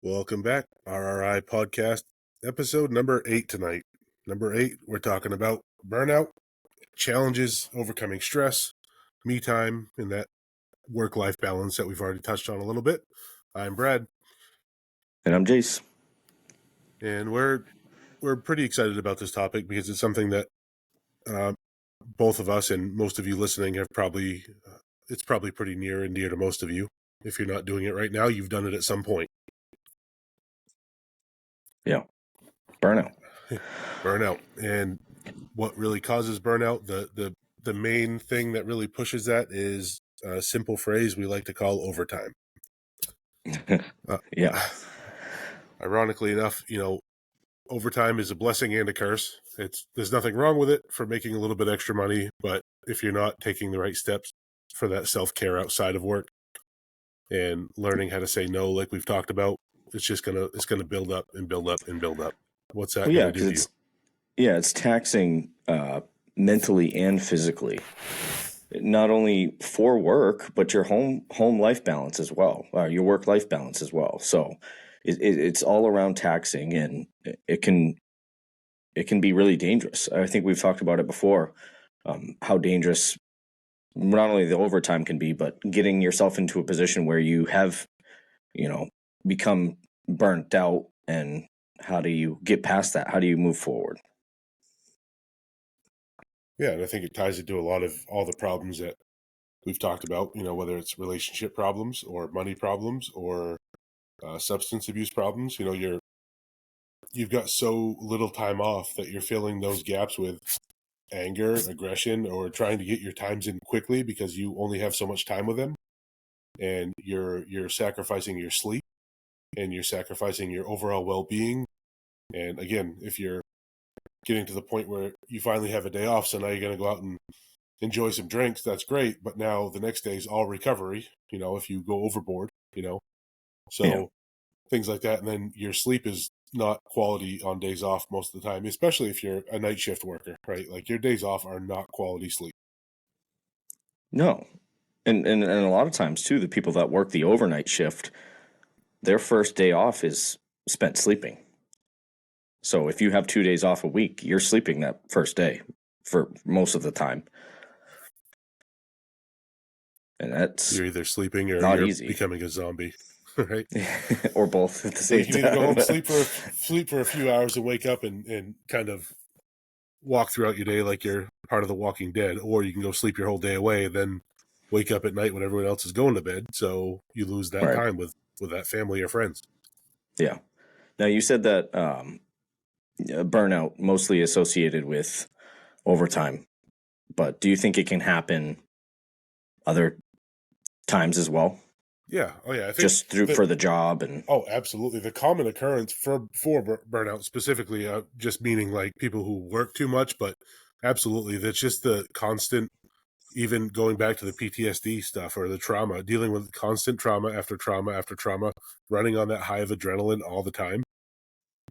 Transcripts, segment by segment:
Welcome back. RRI podcast episode number 8 tonight. Number 8, we're talking about burnout, challenges, overcoming stress, me time, and that work-life balance that we've already touched on a little bit. I'm Brad. And I'm Jace. And we're pretty excited about this topic because it's something that both of us and most of you listening have probably, it's probably pretty near and dear to most of you. If you're not doing it right now, you've done it at some point. Yeah. Burnout. Burnout. And what really causes burnout, the main thing that really pushes that is a simple phrase we like to call overtime. Yeah. Ironically enough, overtime is a blessing and a curse. There's nothing wrong with it for making a little bit extra money, but if you're not taking the right steps for that self-care outside of work and learning how to say no, like we've talked about, it's gonna build up and build up and build up. What's that going to do to you? It's taxing mentally and physically, not only for work, but your home life balance as well, your work life balance as well. So it's all around taxing, and it can be really dangerous. I think we've talked about it before, how dangerous not only the overtime can be, but getting yourself into a position where you have, become burnt out. And how do you get past that? How do you move forward? Yeah, and I think it ties into all the problems that we've talked about, whether it's relationship problems or money problems or substance abuse problems. You've got so little time off that you're filling those gaps with anger, aggression, or trying to get your times in quickly because you only have so much time with them. And you're sacrificing your sleep and you're sacrificing your overall well-being. And again, if you're getting to the point where you finally have a day off, so now you're going to go out and enjoy some drinks, that's great. But now the next day is all recovery, if you go overboard, so yeah. Things like that. And then your sleep is not quality on days off most of the time, especially if you're a night shift worker, right? Like your days off are not quality sleep. No. And a lot of times too, the people that work the overnight shift, their first day off is spent sleeping. So if you have 2 days off a week, you're sleeping that first day for most of the time. And that's you're either sleeping or not you're easy. Becoming a zombie, right? Or both at the same time. You can go home, sleep for a few hours and wake up and kind of walk throughout your day like you're part of the Walking Dead, or you can go sleep your whole day away and then wake up at night when everyone else is going to bed. So you lose that time with that family or friends. Yeah. Now you said that burnout mostly associated with overtime, but do you think it can happen other times as well? Yeah. Oh yeah. I think just for the job and. Oh, absolutely. The common occurrence for burnout specifically, just meaning like people who work too much, but absolutely. That's just the constant, even going back to the PTSD stuff or the trauma, dealing with constant trauma after trauma after trauma, running on that high of adrenaline all the time.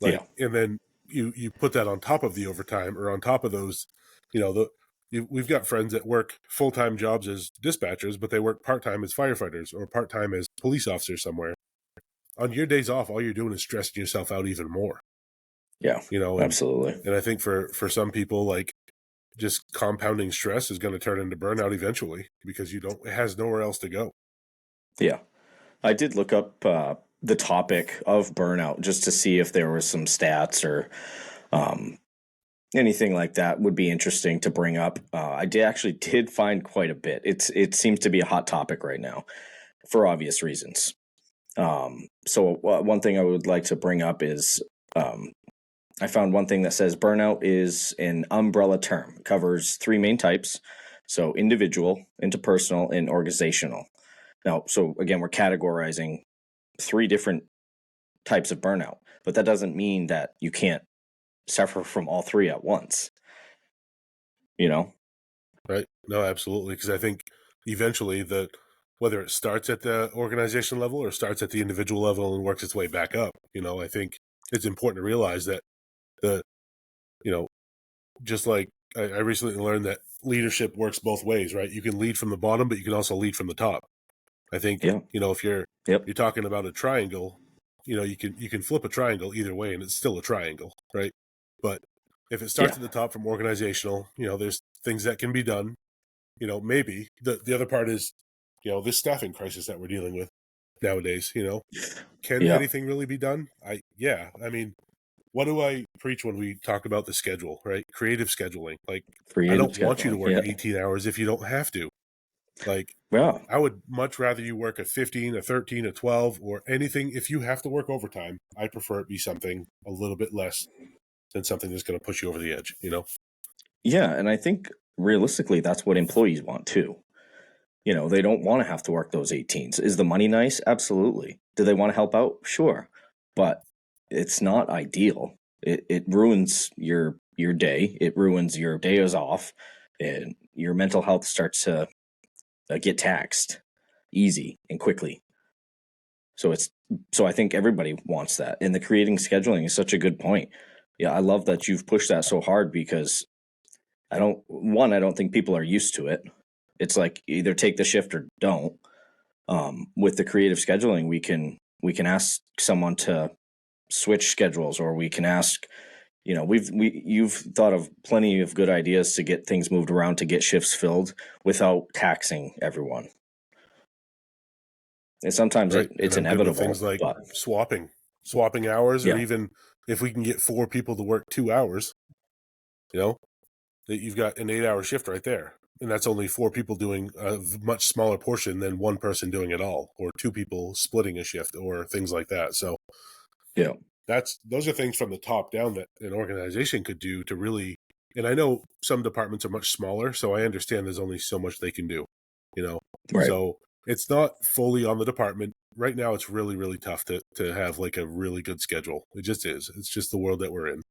And then you put that on top of the overtime or on top of those, we've got friends that work full-time jobs as dispatchers, but they work part-time as firefighters or part-time as police officers somewhere. On your days off, all you're doing is stressing yourself out even more. Yeah, absolutely. And I think for some people, like, just compounding stress is going to turn into burnout eventually because it has nowhere else to go. Yeah. I did look up the topic of burnout just to see if there was some stats or anything like that would be interesting to bring up. I did find quite a bit. It seems to be a hot topic right now for obvious reasons. So one thing I would like to bring up is I found one thing that says burnout is an umbrella term. It covers 3 main types. So individual, interpersonal, and organizational. Now, so again, we're categorizing 3 different types of burnout, but that doesn't mean that you can't suffer from all 3 at once. Right. No, absolutely. Because I think eventually whether it starts at the organization level or starts at the individual level and works its way back up, I think it's important to realize that just like I recently learned that leadership works both ways, right? You can lead from the bottom, but you can also lead from the top. I think, if you're talking about a triangle, you can flip a triangle either way, and it's still a triangle, right? But if it starts Yeah. at the top from organizational, there's things that can be done. Maybe the other part is, this staffing crisis that we're dealing with nowadays. Can Yeah. anything really be done? Yeah. I mean, what do I preach when we talk about the schedule, right? Creative scheduling. Like, I Creative don't want you to scheduling. work Yeah. 18 hours if you don't have to. Like, Yeah. I would much rather you work a 15, a 13, a 12, or anything. If you have to work overtime, I prefer it be something a little bit less than something that's going to push you over the edge. Yeah. And I think realistically, that's what employees want too. They don't want to have to work those 18s. Is the money nice? Absolutely. Do they want to help out? Sure. But it's not ideal. It ruins your day. It ruins your days off, and your mental health starts to get taxed easy and quickly. So I think everybody wants that. And the creating scheduling is such a good point. Yeah, I love that you've pushed that so hard because I don't think people are used to it. It's like either take the shift or don't. With the creative scheduling, we can ask someone to switch schedules, or we can ask, you've thought of plenty of good ideas to get things moved around to get shifts filled without taxing everyone. And sometimes Right. And it's I'm good with things inevitable, like but swapping hours, or yeah, even if we can get 4 people to work 2 hours, you know, that you've got an 8-hour shift right there. And that's only 4 people doing a much smaller portion than one person doing it all, or 2 people splitting a shift, or things like that. So yeah, those are things from the top down that an organization could do to really. And I know some departments are much smaller, so I understand there's only so much they can do, you know. right, So it's not fully on the department right now. It's really, really tough to have like a really good schedule. It just is. It's just the world that we're in.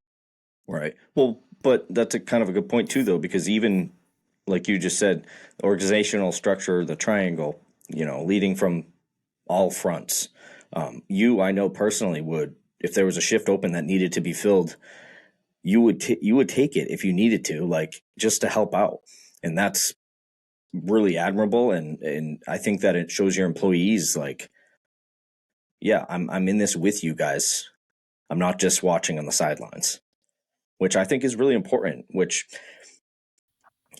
right. Well, but that's a kind of a good point too, though, because even like you just said, the organizational structure, the triangle, leading from all fronts. I know personally would, if there was a shift open that needed to be filled, you would take it if you needed to, like just to help out, and that's really admirable. And I think that it shows your employees like, yeah, I'm in this with you guys. I'm not just watching on the sidelines, which I think is really important. Which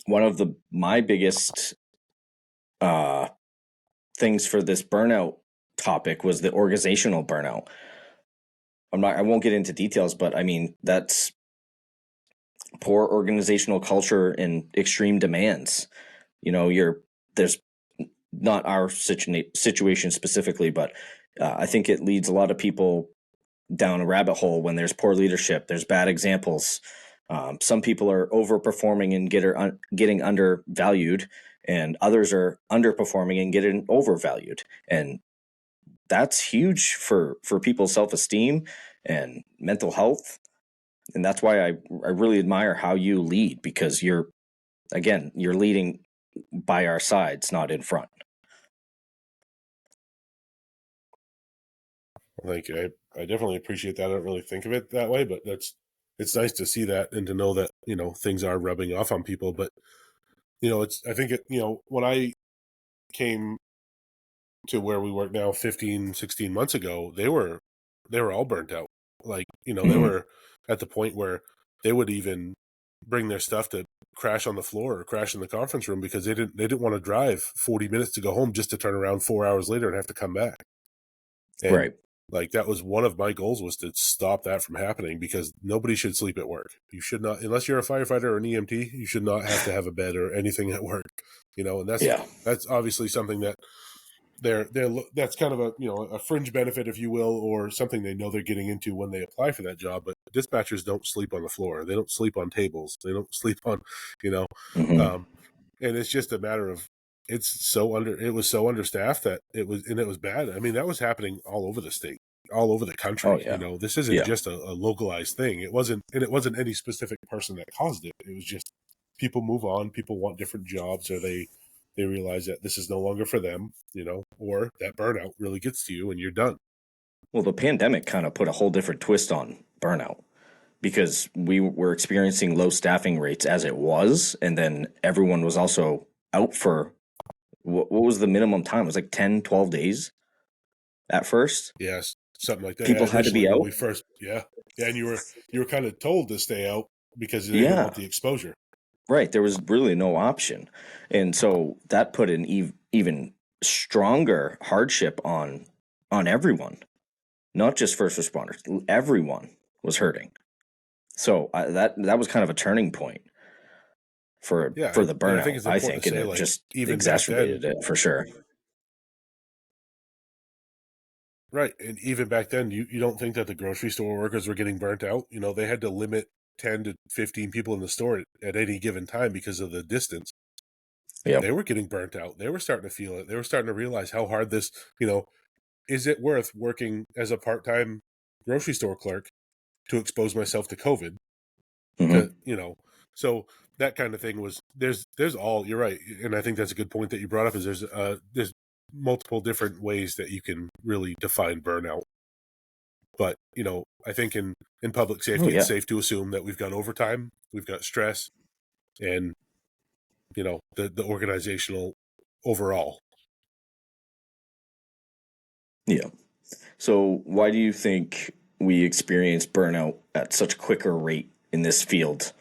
one of the my biggest uh, things for this burnout topic was the organizational burnout. I won't get into details, but I mean, that's poor organizational culture and extreme demands. There's not our situation specifically, but I think it leads a lot of people down a rabbit hole when there's poor leadership, there's bad examples. Some people are overperforming and getting undervalued, and others are underperforming and getting overvalued. And that's huge for people's self-esteem and mental health. And that's why I really admire how you lead, because you're leading by our sides, not in front. Like I definitely appreciate that. I don't really think of it that way, but it's nice to see that and to know that things are rubbing off on people. But it's I think when I came to where we work now 15, 16 months ago, they were all burnt out. Like, they Mm-hmm. were at the point where they would even bring their stuff to crash on the floor or crash in the conference room because they didn't want to drive 40 minutes to go home just to turn around 4 hours later and have to come back. And Right. like that was one of my goals, was to stop that from happening, because nobody should sleep at work. You should not, unless you're a firefighter or an EMT, you should not have to have a bed or anything at work. And that's Yeah. that's obviously something that that's kind of a fringe benefit, if you will, or something they know they're getting into when they apply for that job. But dispatchers don't sleep on the floor. They don't sleep on tables. They don't sleep on, you know, Mm-hmm. um, and it's just a matter of it was so understaffed that it was bad. I mean, that was happening all over the state, all over the Oh country. yeah. This isn't Yeah. just a localized thing. It wasn't any specific person that caused it. It was just people move on. People want different jobs, or they realize that this is no longer for them, or that burnout really gets to you and you're done. Well, the pandemic kind of put a whole different twist on burnout, because we were experiencing low staffing rates as it was, and then everyone was also out for what was the minimum time? It was like 10, 12 days at first. Yes. something like that. People had to Initially, be when out. we first, yeah, yeah, and you were kind of told to stay out because they didn't Yeah, want the exposure. right. There was really no option, and so that put an even stronger hardship on everyone, not just first responders. Everyone was hurting. So that was kind of a turning point Yeah, for the and I think burnout, it's I important think, to and say, it like, just even back then, exacerbated it for sure. right, and even back then, you don't think that the grocery store workers were getting burnt out? You know, they had to limit 10 to 15 people in the store at any given time because of the distance. They Yep. were getting burnt out. They were starting to feel it. They were starting to realize how hard this, you know, is it worth working as a part-time grocery store clerk to expose myself to COVID? To, Hmm. you know, so that kind of thing was there's all, you're right, and I think that's a good point that you brought up, is there's multiple different ways that you can really define burnout. But, you know, I think in public Oh safety, it's yeah. safe to assume that we've got overtime, we've got stress, and, you know, the organizational overall. Yeah. So why do you think we experience burnout at such a quicker rate in this field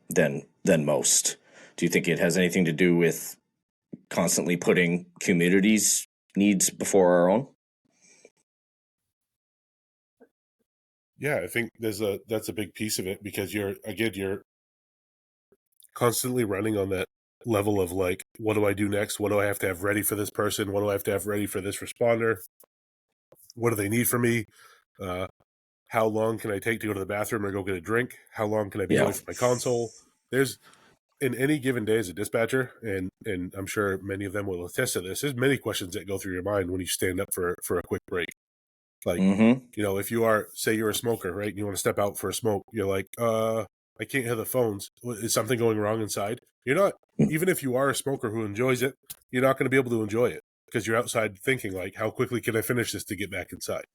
than most? Do you think it has anything to do with constantly putting communities' needs before our own? Yeah, I think that's a big piece of it, because you're constantly running on that level of, like, what do I do next? What do I have to have ready for this person? What do I have to have ready for this responder? What do they need from me? Uh, how long can I take to go to the bathroom or go get a drink? How long can I be Yeah. away from my console? There's In any given day as a dispatcher, and I'm sure many of them will attest to this, there's many questions that go through your mind when you stand up for a quick break. Like, Mm-hmm. you know, if you are, say you're a smoker, right, and you want to step out for a smoke, you're like, I can't hear the phones. Is something going wrong inside? You're not, even if you are a smoker who enjoys it, you're not going to be able to enjoy it because you're outside thinking, like, how quickly can I finish this to get back inside?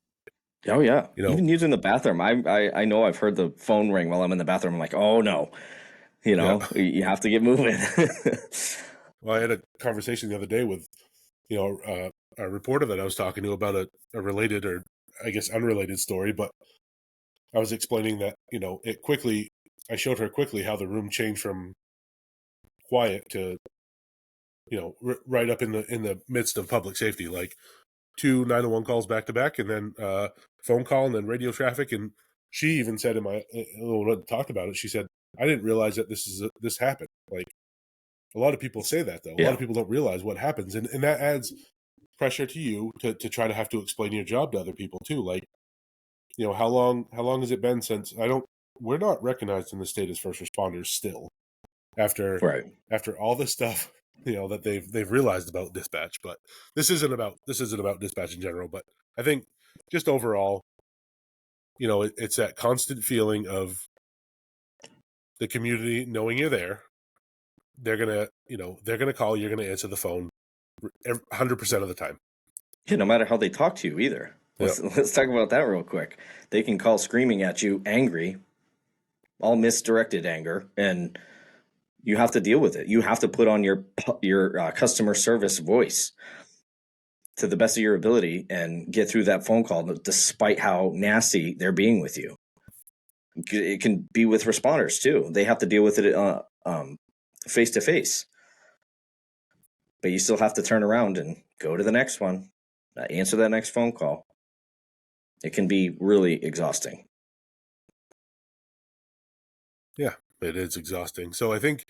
Oh yeah. You know, Even using the bathroom, I know I've heard the phone ring while I'm in the bathroom. I'm like, oh no, yeah. you have to get moving. Well, I had a conversation the other day with, you know, a reporter that I was talking to about a related, or I guess unrelated story, but I was explaining that, you know, I showed her quickly how the room changed from quiet to, you know, right up in the midst of public safety, like two 911 calls back to back, and then phone call, and then radio traffic. And she even said, when I talked about it, she said, I didn't realize that this happened. Like, a lot of people say that, though. A lot Yeah. of people don't realize what happens, and that adds pressure to you to try to have to explain your job to other people too. Like, you know, how long has it been since I don't we're not recognized in the state as first responders still, after Right. after all this stuff, you know, that they've realized about dispatch. But this isn't about dispatch in general, but I think just overall, you know, it's that constant feeling of the community knowing you're there. They're gonna call, you're gonna answer the phone 100% of the time. Yeah, no matter how they talk to you either. Yeah. Let's talk about that real quick. They can call screaming at you, angry, all misdirected anger, and you have to deal with it. You have to put on your customer service voice to the best of your ability and get through that phone call, despite how nasty they're being with you. It can be with responders too. They have to deal with it face to face, but you still have to turn around and go to the next one, answer that next phone call. It can be really exhausting. Yeah, it is exhausting. So I think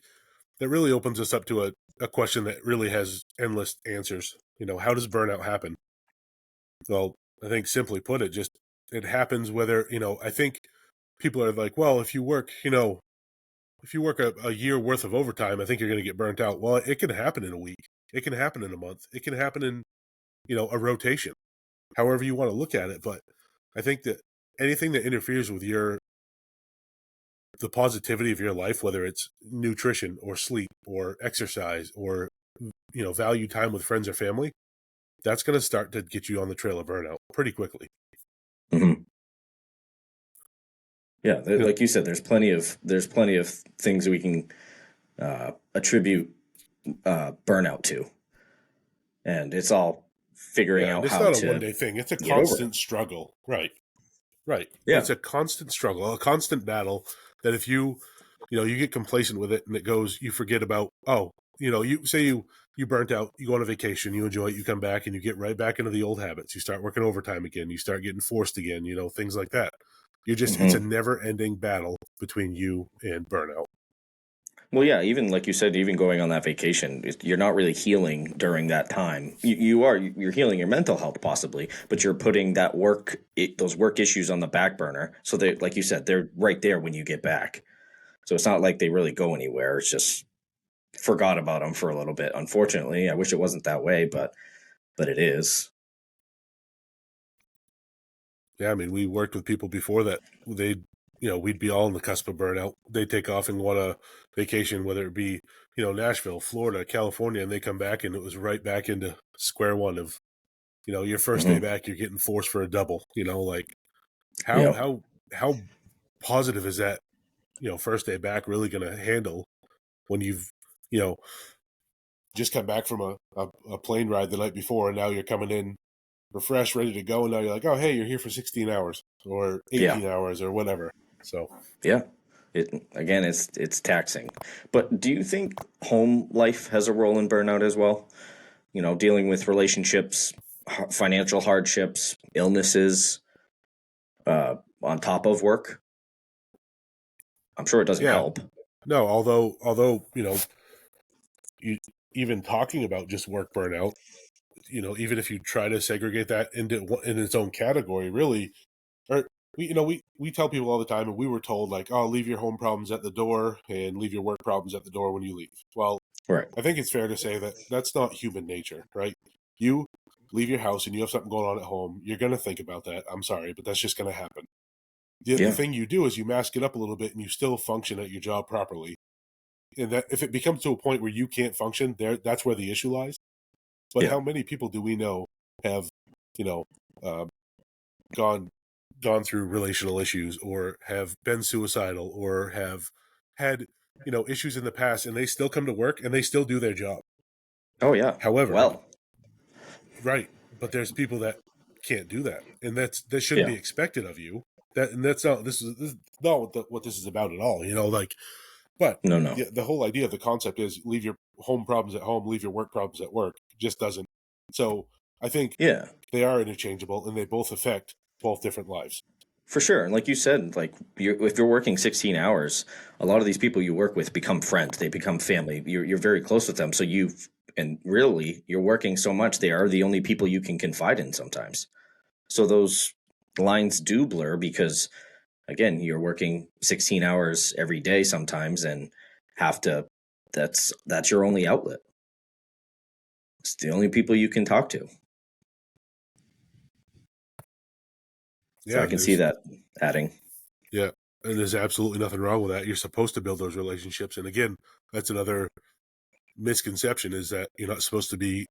that really opens us up to a question that really has endless answers. You know, how does burnout happen? Well, I think, simply put, it happens whether, you know, I think people are like, well, if you work a year worth of overtime, I think you're going to get burnt out. Well, it can happen in a week. It can happen in a month. It can happen in, you know, a rotation, however you want to look at it. But I think that anything that interferes with the positivity of your life, whether it's nutrition or sleep or exercise or, you know, value time with friends or family, that's going to start to get you on the trail of burnout pretty quickly. Mm-hmm. Yeah, Yeah. like you said, there's plenty of things we can attribute burnout to, and it's all figuring Yeah, and out it's how not a to one-day thing. It's a get over it. constant struggle. Right. Right. Yeah. It's a constant struggle, a constant battle that if you get complacent with it and it goes, you forget about, you say you burnt out, you go on a vacation, you enjoy it, you come back and you get right back into the old habits. You start working overtime again, you start getting forced again, things like that. It's a Hmm. never-ending battle between you and burnout. Well, yeah, even like you said, even going on that vacation, you're not really healing during that time. You're healing your mental health possibly, but you're putting those work issues on the back burner. So they, like you said, they're right there when you get back. So it's not like they really go anywhere. It's just forgot about them for a little bit. Unfortunately, I wish it wasn't that way, but it is. Yeah, I mean, we worked with people before that we'd be all on the cusp of burnout. They take off and go on a vacation, whether it be, Nashville, Florida, California, and they come back and it was right back into square one of, your first day Hmm. back, you're getting forced for a double, like how, Yeah. how, how positive is that, first day back really going to handle when you've, you know, just come back from a plane ride the night before and now you're coming in refreshed, ready to go. And now you're like, oh, hey, you're here for 16 hours or Yeah. 18 hours or whatever. So, Yeah. It's taxing. But do you think home life has a role in burnout as well? Dealing with relationships, financial hardships, illnesses, on top of work. I'm sure it doesn't yeah, help. no, although, you, even talking about just work burnout, even if you try to segregate that in its own category, really, or we tell people all the time, and we were told like, oh, leave your home problems at the door and leave your work problems at the door when you leave. Well, Right. I think it's fair to say that that's not human nature, right? You leave your house and you have something going on at home, you're going to think about that. I'm sorry, but that's just going to happen. The Yeah. thing you do is you mask it up a little bit and you still function at your job properly. And that if it becomes to a point where you can't function, that's where the issue lies. But Yeah. how many people do we know have, you know, uh, gone gone through relational issues or have been suicidal or have had issues in the past and they still come to work and they still do their job. Oh yeah. However, Well. right, but there's people that can't do that, and that shouldn't Yeah. be expected of you. That's not this is not what this is about at all. Like, but No. No. the whole idea of the concept is leave your home problems at home, leave your work problems at work. It just doesn't. So I think Yeah. they are interchangeable, and they both affect both different lives. For sure. And like you said, like if you're working 16 hours, a lot of these people you work with become friends. They become family. You're very close with them. And really, you're working so much, they are the only people you can confide in sometimes. So those lines do blur because, again, you're working 16 hours every day sometimes and have to, that's your only outlet. It's the only people you can talk to. So Yeah, I and can see there's that adding. yeah, and there's absolutely nothing wrong with that. You're supposed to build those relationships, and again, that's another misconception is that you're not supposed to be,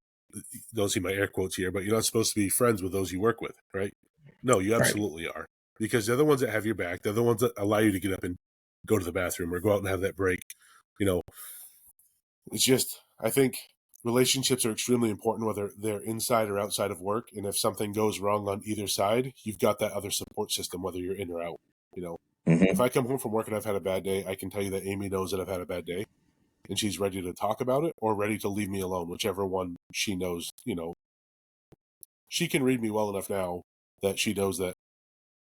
don't see my air quotes here, but you're not supposed to be friends with those you work with, right? No, you Right. absolutely are. Because they're the ones that have your back. They're the ones that allow you to get up and go to the bathroom or go out and have that break. You know, it's just, I think relationships are extremely important, whether they're inside or outside of work. And if something goes wrong on either side, you've got that other support system, whether you're in or out. You know, if Hmm. I come home from work and I've had a bad day, I can tell you that Amy knows that I've had a bad day and she's ready to talk about it or ready to leave me alone, whichever one she knows, she can read me well enough now that she knows that,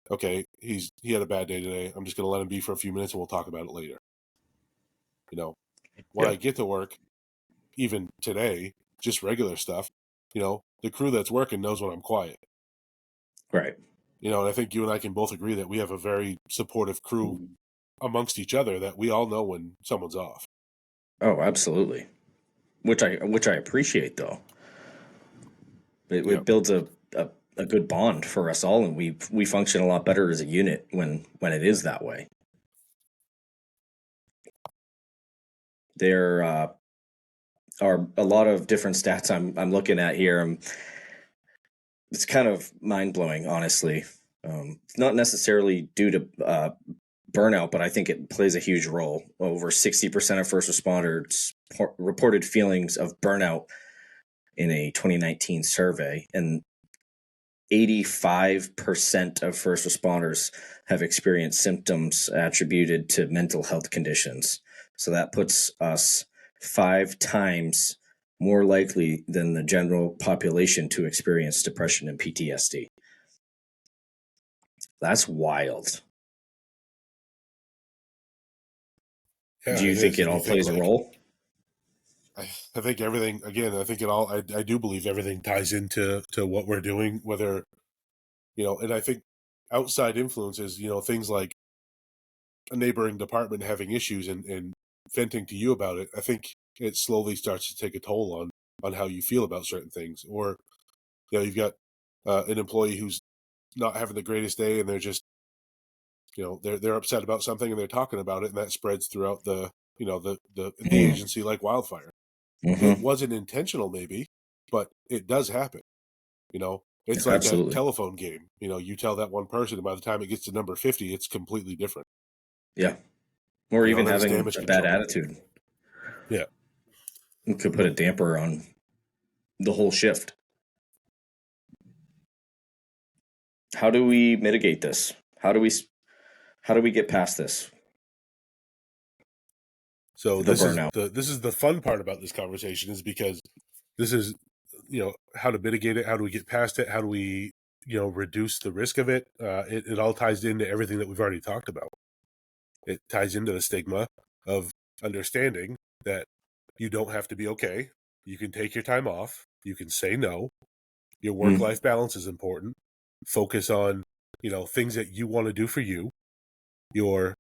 okay, he had a bad day today. I'm just going to let him be for a few minutes and we'll talk about it later. You know, when Yeah. I get to work, even today, just regular stuff, the crew that's working knows when I'm quiet. Right. And I think you and I can both agree that we have a very supportive crew amongst each other that we all know when someone's off. Oh, absolutely. Which I appreciate though. It Yep. builds a good bond for us all, and we function a lot better as a unit when it is that way. There are a lot of different stats I'm looking at here. It's kind of mind blowing, honestly. It's not necessarily due to burnout, but I think it plays a huge role. Over 60% of first responders reported feelings of burnout in a 2019 survey, and 85% of first responders have experienced symptoms attributed to mental health conditions. So that puts us 5 times more likely than the general population to experience depression and PTSD. That's wild. Yeah, Do you it think is. it And you all think plays a like, role? I think everything, again, I think it all, I do believe everything ties into what we're doing, whether, and I think outside influences, things like a neighboring department having issues and venting to you about it. I think it slowly starts to take a toll on how you feel about certain things. Or, you've got an employee who's not having the greatest day and they're just, they're upset about something and they're talking about it, and that spreads throughout the Mm. agency like wildfire. It Mm-hmm. wasn't intentional, maybe, but it does happen. It's like a Absolutely. telephone game. You tell that one person, and by the time it gets to number 50, it's completely different. Yeah. Or even And then it's having damage a bad control. attitude Yeah. could put a damper on the whole shift. How do we mitigate this? How do we get past this? So The this is burnout. the fun part about this conversation, is because this is, how to mitigate it. How do we get past it? How do we, reduce the risk of it? It all ties into everything that we've already talked about. It ties into the stigma of understanding that you don't have to be okay. You can take your time off. You can say no. Your Mm. work-life balance is important. Focus on, things that you want to do for you, your,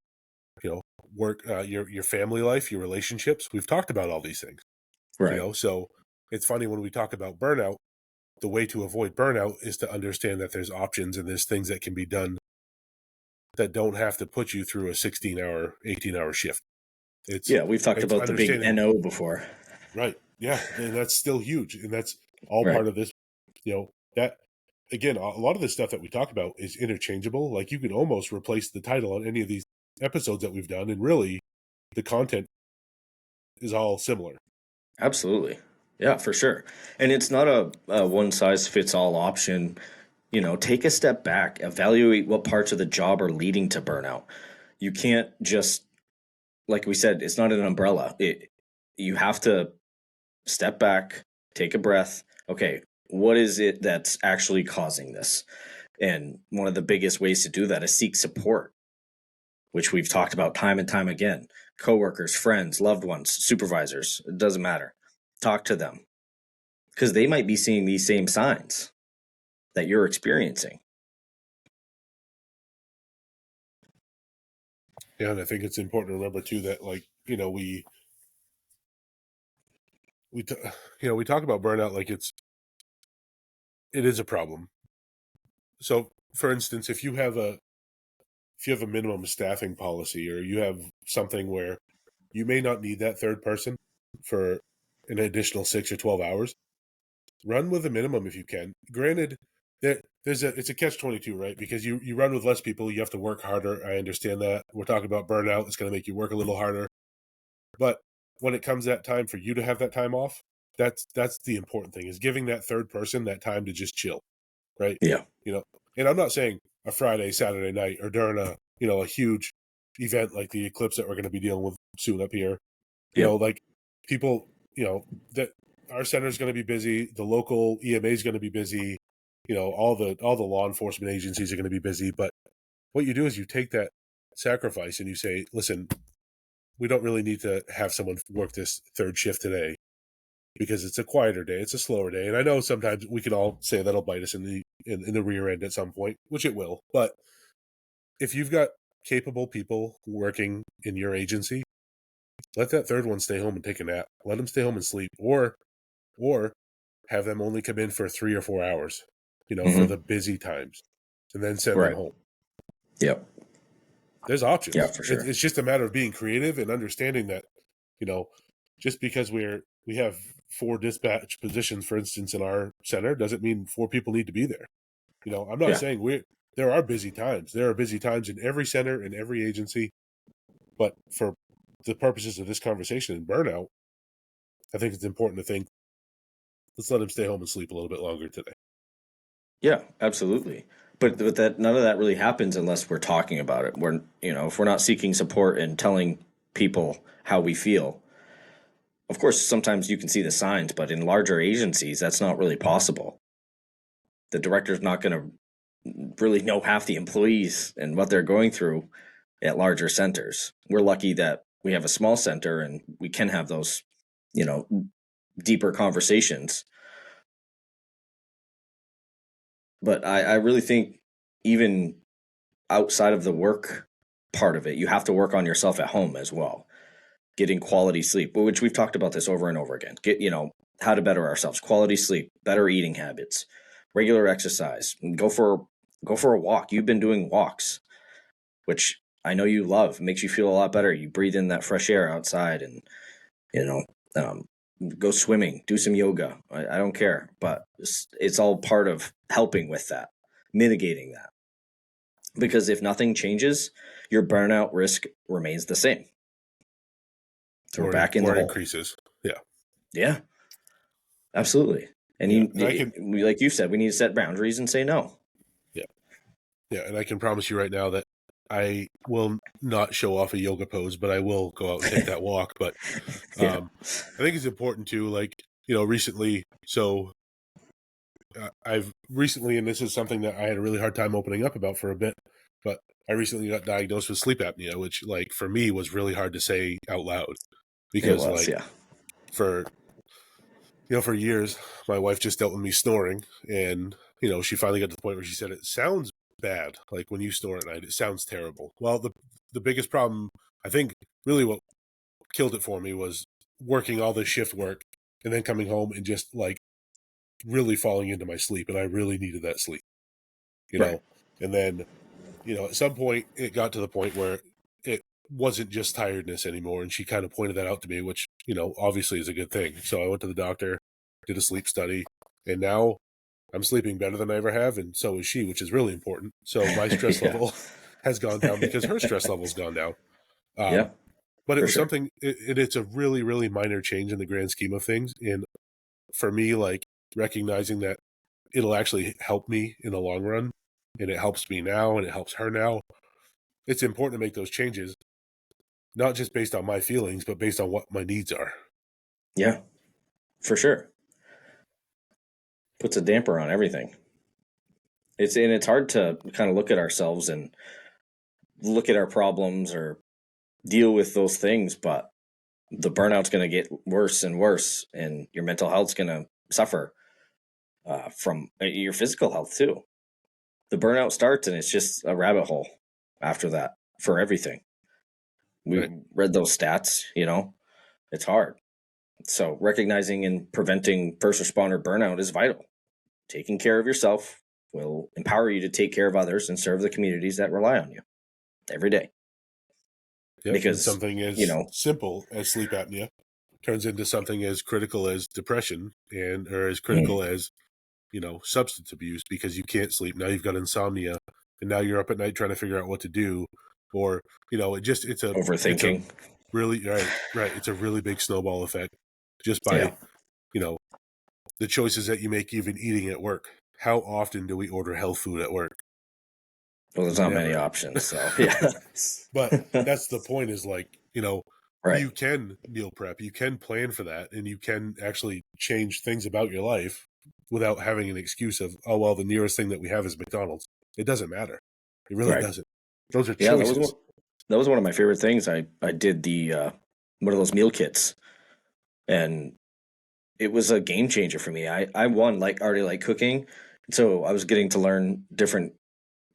work, your family life, your relationships. We've talked about all these things, Right. so it's funny when we talk about burnout, the way to avoid burnout is to understand that there's options and there's things that can be done that don't have to put you through a 16-hour, 18-hour shift. It's Yeah, we've talked it's about the big understanding. NO before. Right. Yeah. And that's still huge. And that's all Right. part of this, that again, a lot of the stuff that we talk about is interchangeable. Like, you can almost replace the title on any of these episodes that we've done. And really, the content is all similar. Absolutely. Yeah, for sure. And it's not a one size fits all option. Take a step back, evaluate what parts of the job are leading to burnout. You can't just, like we said, it's not an umbrella. You have to step back, take a breath. Okay, what is it that's actually causing this? And one of the biggest ways to do that is seek support, which we've talked about time and time again. Coworkers, friends, loved ones, supervisors, it doesn't matter. Talk to them because they might be seeing these same signs that you're experiencing. Yeah. And I think it's important to remember too that, like, we, t- we talk about burnout like it is a problem. So, for instance, if you have a minimum staffing policy, or you have something where you may not need that third person for an additional 6 or 12 hours, run with a minimum if you can. Granted, it's a catch-22, right? Because you run with less people, you have to work harder. I understand that. We're talking about burnout. It's going to make you work a little harder. But when it comes that time for you to have that time off, that's the important thing, is giving that third person that time to just chill, right? Yeah. You know, and I'm not saying a Friday, Saturday night, or during a huge event like the eclipse that we're going to be dealing with soon up here. Yep. Like, people, that our center is going to be busy. The local EMA is going to be busy. All the law enforcement agencies are going to be busy. But what you do is you take that sacrifice and you say, listen, we don't really need to have someone work this third shift today, because it's a quieter day, it's a slower day. And I know sometimes we can all say that'll bite us in the rear end at some point, which it will. But if you've got capable people working in your agency, let that third one stay home and take a nap. Let them stay home and sleep, or have them only come in for 3 or 4 hours, for Mm-hmm. the busy times, and then send them Right. home. Yep. There's Yeah, options. for sure. It's just a matter of being creative and understanding that, you know, just because we have 4 dispatch positions, for instance, in our center, doesn't mean 4 people need to be there. I'm not Yeah. saying there are busy times. There are busy times in every center, in every agency. But for the purposes of this conversation and burnout, I think it's important to think let's let him stay home and sleep a little bit longer today. Yeah, absolutely. But that none of that really happens unless we're talking about it. We're if we're not seeking support and telling people how we feel. Of course, sometimes you can see the signs, but in larger agencies, that's not really possible. The director's not going to really know half the employees and what they're going through at larger centers. We're lucky that we have a small center and we can have those, you know, deeper conversations. But I really think even outside of the work part of it, you have to work on yourself at home as well. Getting quality sleep, which we've talked about this over and over again. How to better ourselves, quality sleep, better eating habits, regular exercise, go for a walk. You've been doing walks, which I know you love. It makes you feel a lot better. You breathe in that fresh air outside, and you know, um, go swimming, do some yoga. I don't care, but it's all part of helping with that, mitigating that. Because if nothing changes, your burnout risk remains the same. So we're back in the Or hole. increases. Yeah. Yeah, absolutely. And Yeah. And I can, like you said, we need to set boundaries and say no. yeah. Yeah. And I can promise you right now that I will not show off a yoga pose, but I will go out and take that walk. But Yeah. I think it's important to, like, recently, so I've recently, and this is something that I had a really hard time opening up about for a bit, but I recently got diagnosed with sleep apnea, which, like, for me was really hard to say out loud It because, was, like, yeah. for, for years, my wife just dealt with me snoring, and, she finally got to the point where she said, it sounds bad. Like, when you snore at night, it sounds terrible. Well, the biggest problem, I think, really what killed it for me was working all this shift work and then coming home and just, like, really falling into my sleep, and I really needed that sleep, you Right. know? And then, at some point it got to the point where it wasn't just tiredness anymore. And she kind of pointed that out to me, which, obviously is a good thing. So I went to the doctor, did a sleep study, and now I'm sleeping better than I ever have. And so is she, which is really important. So my stress Yeah. level has gone down because her stress level's gone down. Yeah, But it for was sure. something, it's a really, really minor change in the grand scheme of things. And for me, like, recognizing that it'll actually help me in the long run, and it helps me now and it helps her now. It's important to make those changes, not just based on my feelings, but based on what my needs are. Yeah, for sure. Puts a damper on everything. It's hard to kind of look at ourselves and look at our problems or deal with those things, but the burnout's going to get worse and worse, and your mental health's going to suffer from your physical health too. The burnout starts, and it's just a rabbit hole after that for everything. We Right. read those stats, it's hard. So recognizing and preventing first responder burnout is vital. Taking care of yourself will empower you to take care of others and serve the communities that rely on you every day. Yep. And Because, something you as know, simple as sleep apnea turns into something as critical as depression, and or as mm, critical as, substance abuse, because you can't sleep. Now you've got insomnia, and now you're up at night trying to figure out what to do. Or, it's a overthinking. really, right. It's a really big snowball effect just Yeah. by, you know, the choices that you make, even eating at work. How often do we order health food at work? Well, there's not many Never. options. So, yeah. But that's the point, is like, Right. you can meal prep, you can plan for that, and you can actually change things about your life without having an excuse of, oh, well, the nearest thing that we have is McDonald's. It doesn't matter. It really Right. doesn't. Those are Yeah. choices. That was one of my favorite things. I did one of those meal kits, and it was a game changer for me. I already like cooking. So I was getting to learn different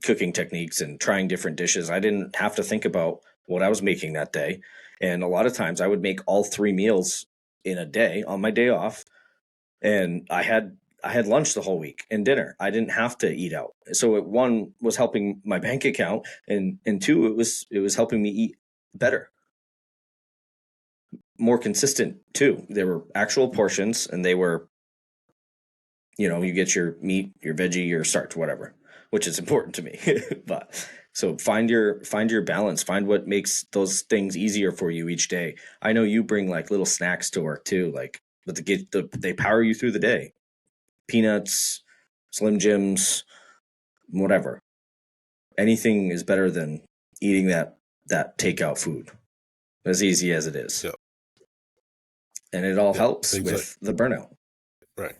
cooking techniques and trying different dishes. I didn't have to think about what I was making that day. And a lot of times I would make all three meals in a day on my day off. And I had lunch the whole week and dinner. I didn't have to eat out. So one was helping my bank account, and two, it was helping me eat better, more consistent too. There were actual portions, and they were, you get your meat, your veggie, your starch, whatever, which is important to me. But so find your balance, find what makes those things easier for you each day. I know you bring like little snacks to work too, like but they power you through the day. Peanuts, Slim Jims, whatever. Anything is better than eating that takeout food, as easy as it is. Yeah. And it all Yeah. helps Things like with the burnout. right.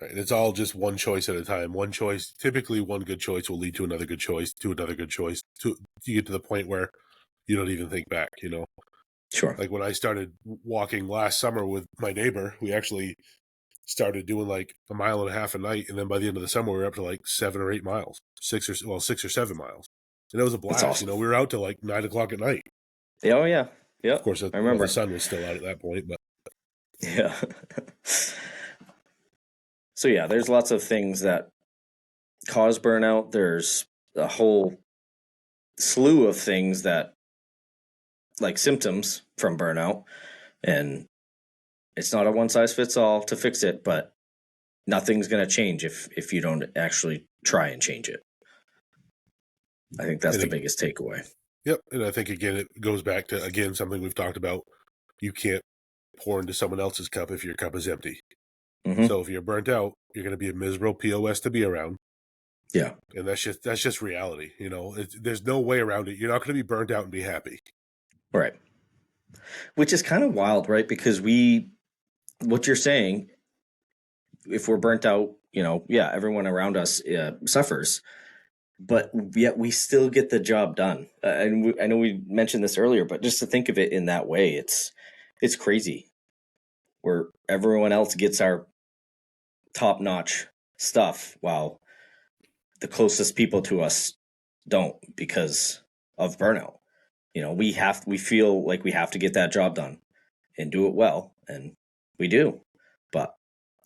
Right. It's all just one choice at a time. One choice, typically one good choice will lead to another good choice, to another good choice. To you get to the point where you don't even think back, you know. Sure. Like when I started walking last summer with my neighbor, we actually started doing like a mile and a half a night, and then by the end of the summer we were up to like 7 or 8 miles, 6 or 7 miles. And it was a That's blast. You awesome. know, we were out till like 9 o'clock at night. Yeah, oh yeah. Of Yep. course, I well, the remember. sun was still out at that point, but Yeah. So yeah, there's lots of things that cause burnout. There's a whole slew of things that like symptoms from burnout, and it's not a one size fits all to fix it, but nothing's going to change if you don't actually try and change it. I think that's and the it, biggest takeaway. yep. And I think again it goes back to again something we've talked about. You can't pour into someone else's cup if your cup is empty. Mm-hmm. So if you're burnt out, you're going to be a miserable POS to be around. Yeah. And that's just reality. You know, there's no way around it. You're not going to be burnt out and be happy. Right. Which is kind of wild, right? Because what you're saying, if we're burnt out, yeah, everyone around us suffers, but yet we still get the job done. I know we mentioned this earlier, but just to think of it in that way, it's crazy. Where everyone else gets our top notch stuff, while the closest people to us don't because of burnout. We feel like we have to get that job done and do it well, and we do. But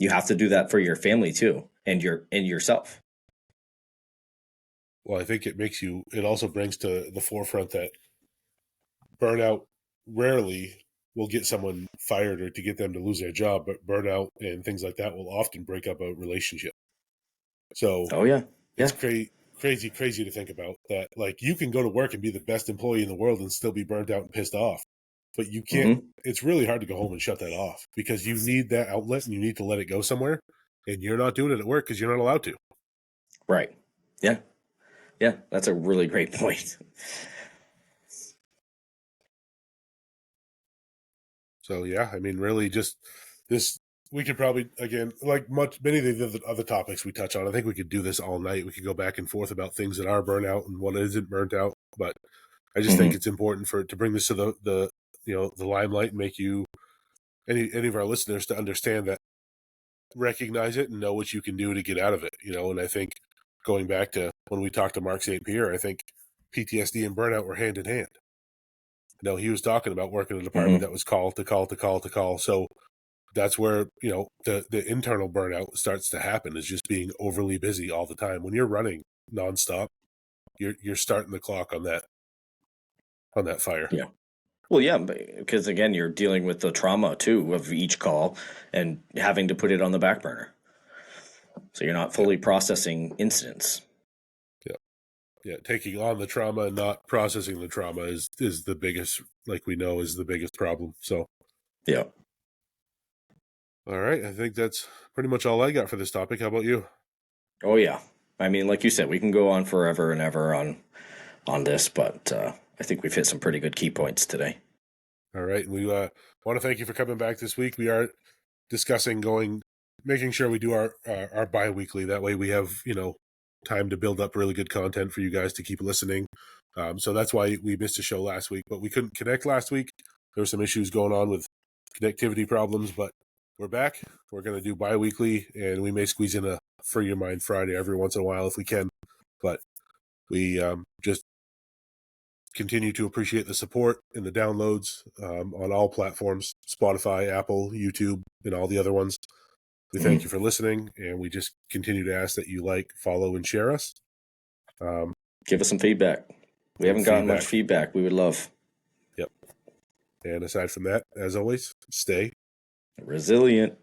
you have to do that for your family too, and yourself. Well, I think it also brings to the forefront that burnout rarely will get someone fired or to get them to lose their job, but burnout and things like that will often break up a relationship. So Oh yeah, it's yeah. crazy to think about that. Like you can go to work and be the best employee in the world and still be burnt out and pissed off, but you can't. Mm-hmm. It's really hard to go home and shut that off because you need that outlet and you need to let it go somewhere, and you're not doing it at work because you're not allowed to. Right. Yeah. Yeah. That's a really great point. So yeah, I mean, really, just this. We could probably again, like many of the other topics we touch on. I think we could do this all night. We could go back and forth about things that are burnout and what isn't burnt out. But I just think Mm-hmm. it's important to bring this to the the limelight and make you any of our listeners to understand that, recognize it and know what you can do to get out of it. And I think going back to when we talked to Mark St. Pierre, I think PTSD and burnout were hand in hand. He was talking about working in a department Mm-hmm. that was call to call to call to call. So that's where the internal burnout starts to happen, is just being overly busy all the time. When you're running nonstop, you're starting the clock on that fire. Yeah. Well, yeah, because again, you're dealing with the trauma too of each call and having to put it on the back burner. So you're not Yeah, fully processing incidents. yeah, yeah. Taking on the trauma and not processing the trauma is the biggest, like we know, is the biggest problem. So, Yeah. all right, I think that's pretty much all I got for this topic. How about you? Oh yeah. I mean, like you said, we can go on forever and ever on this, but I think we've hit some pretty good key points today. All right, we want to thank you for coming back this week. We are discussing making sure we do our bi-weekly. That way we have time to build up really good content for you guys to keep listening. So that's why we missed a show last week, but we couldn't connect last week. There were some issues going on with connectivity problems, but we're back. We're going to do bi-weekly, and we may squeeze in a Free Your Mind Friday every once in a while if we can. But we just continue to appreciate the support and the downloads on all platforms: Spotify, Apple, YouTube, and all the other ones. We thank you for listening, and we just continue to ask that you like, follow, and share us. Give us some feedback. We haven't gotten much feedback. We would love. Yep. And aside from that, as always, stay Resilient.